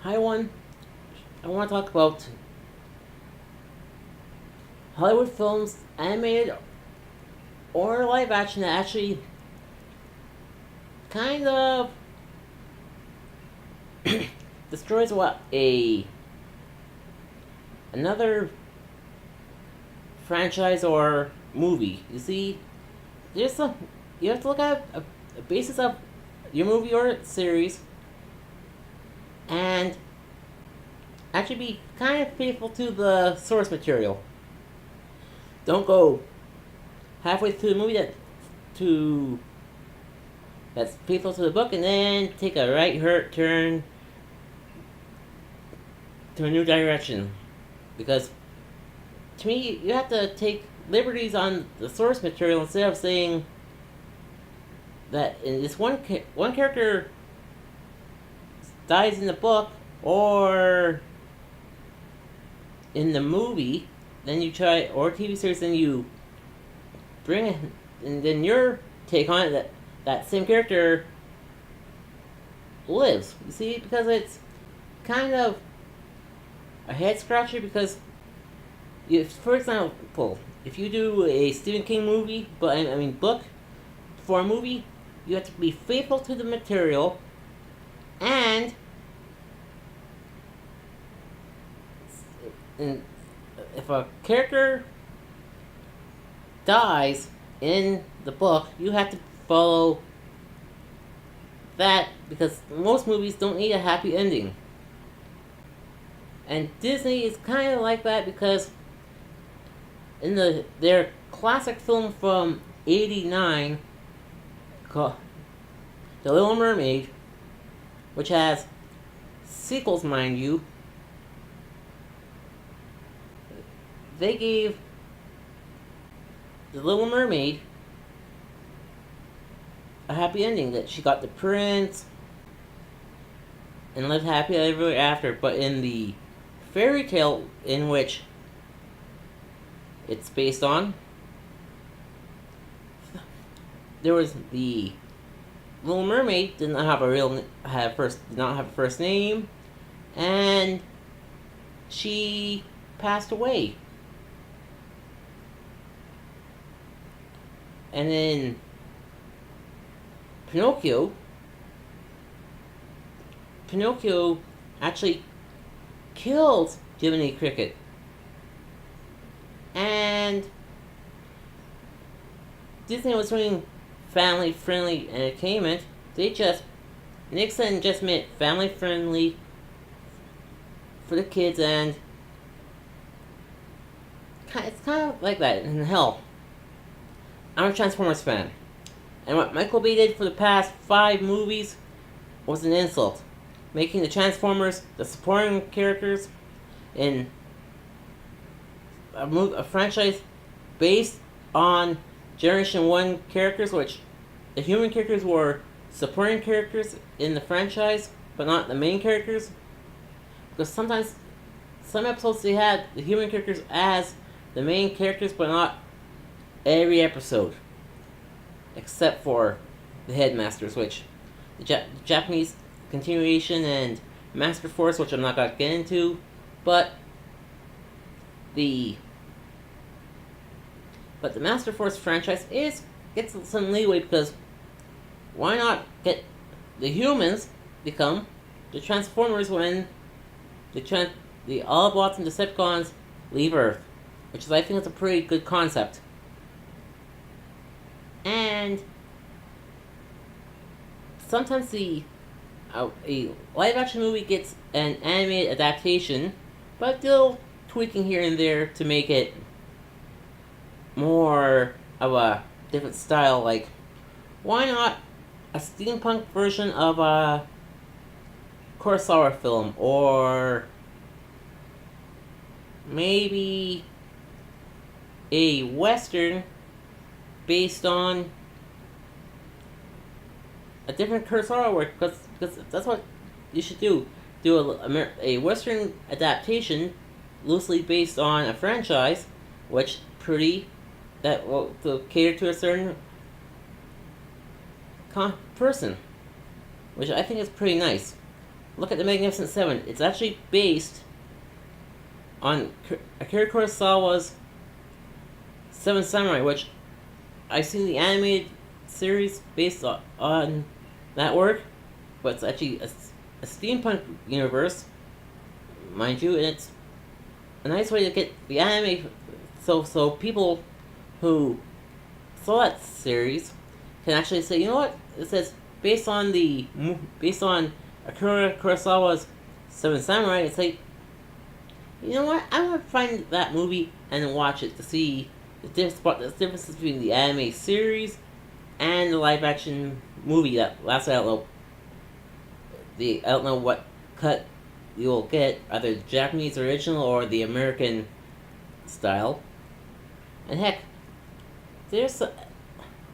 Hi, one. I want to talk about Hollywood films, animated or live action, that actually kind of destroys what a another franchise or movie. You see, there's some you have to look at a basis of your movie or series and actually be kind of faithful to the source material. Don't go halfway through the movie to that's faithful to the book and then take a right turn to a new direction. Because to me, you have to take liberties on the source material instead of saying that in this one character dies in the book or in the movie, then you try, or TV series, then you bring it, and then your take on it that same character lives. You see, because it's kind of a head scratcher. Because if, for example, if you do a Stephen King movie, but I mean book for a movie, you have to be faithful to the material, and if a character dies in the book, you have to follow that, because most movies don't need a happy ending. And Disney is kind of like that, because in their classic film from '89 called The Little Mermaid, which has sequels, mind you, they gave The Little Mermaid a happy ending, that she got the prince and lived happily ever after. But in the fairy tale in which it's based on, there was the Little Mermaid did not have a first name, and she passed away. And then Pinocchio actually killed Jiminy Cricket. And Disney was doing family-friendly entertainment. Nixon just meant family-friendly for the kids, and it's kind of like that. And hell, I'm a Transformers fan. And what Michael Bay did for the past 5 movies was an insult. Making the Transformers the supporting characters in a franchise based on Generation 1 characters, which the human characters were supporting characters in the franchise, but not the main characters. Because sometimes, some episodes they had the human characters as the main characters, but not every episode. Except for the Headmasters, which the Japanese continuation, and Master Force, which I'm not going to get into. But the Master Force franchise gets some leeway, because why not get the humans become the Transformers when the Autobots and Decepticons leave Earth, which I think is a pretty good concept. And sometimes a live action movie gets an animated adaptation, but still tweaking here and there to make it more of a different style. Like, why not a steampunk version of a Kurosawa film, or maybe a western based on a different Kurosawa work, because that's what you should do. Do a western adaptation loosely based on a franchise, that will to cater to a certain person, which I think is pretty nice. look at the Magnificent Seven. It's actually based on Akira Kurosawa's Seven Samurai, which I've seen the animated series based on that work, but it's actually a steampunk universe, mind you, and it's a nice way to get the anime. So people who saw that series can actually say, you know what? It says based on Akira Kurosawa's Seven Samurai. It's like, you know what? I'm gonna find that movie and watch it to see the differences between the anime series and the live action movie. That last I don't know what cut you'll get, either the Japanese original or the American style. And heck, there's an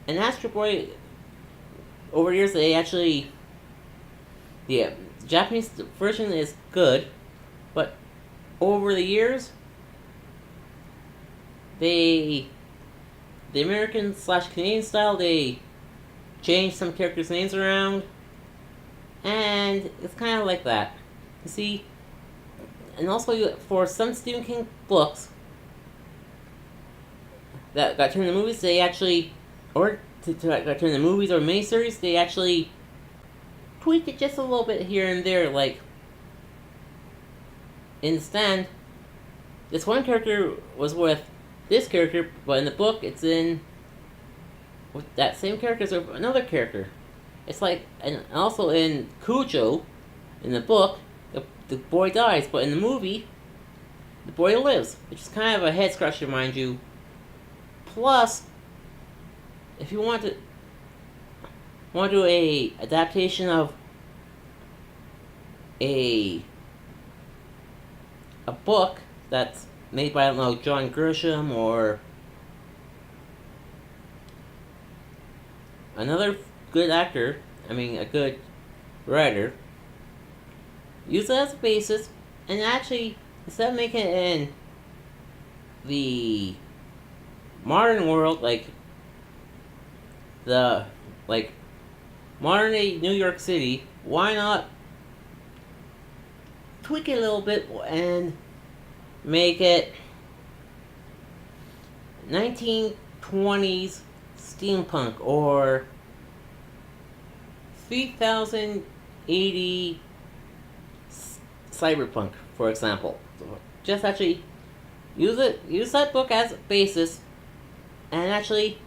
Astro Boy. Over the years, they actually, the Japanese version is good, but over the years, the American / Canadian style, they changed some characters' names around, and it's kind of like that. You see, and also for some Stephen King books that got turned into movies, they actually, or got turned into movies or miniseries, they actually tweak it just a little bit here and there. Like, in the Stand, this one character was with this character, but in the book, it's in with that same character as another character. It's like, and also in Cujo, in the book, the boy dies, but in the movie, the boy lives, which is kind of a head scratcher, mind you. Plus, if you want to do a adaptation of a book that's made by, I don't know, John Grisham or another good actor, a good writer, use it as a basis, and actually, instead of making it in the modern world, like modern day New York City, why not tweak it a little bit and make it 1920s steampunk or 3080 cyberpunk, for example. Just actually use that book as a basis and actually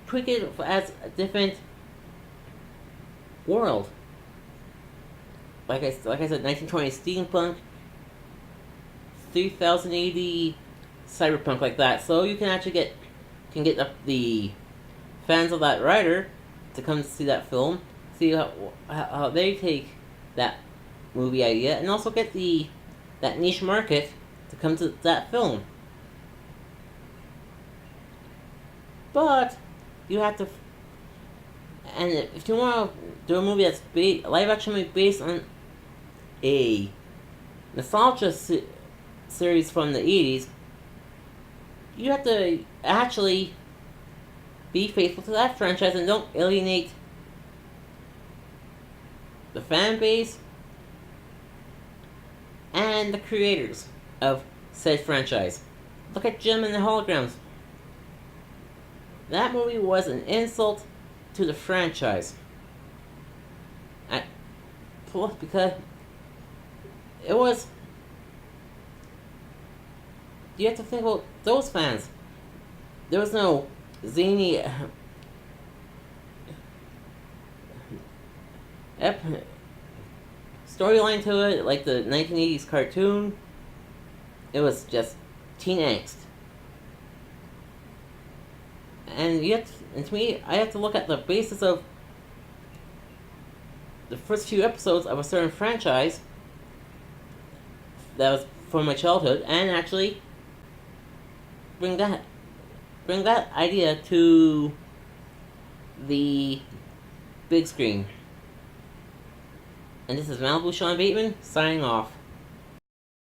tweak it as a different world. Like I said, 1920 steampunk, 3080 cyberpunk, like that. So you can actually get the fans of that writer to come see that film, see how they take that movie idea, and also get that niche market to come to that film. But you have to, and if you want to do a movie that's live action movie based on a nostalgia series from the 80s, you have to actually be faithful to that franchise and don't alienate the fan base and the creators of said franchise. Look at Jim and the Holograms. That movie was an insult to the franchise. Because it was... You have to think about those fans. There was no zany storyline to it like the 1980s cartoon. It was just teen angst. And to me, I have to look at the basis of the first few episodes of a certain franchise that was from my childhood, and actually bring that idea to the big screen. And this is Malibu Sean Bateman signing off.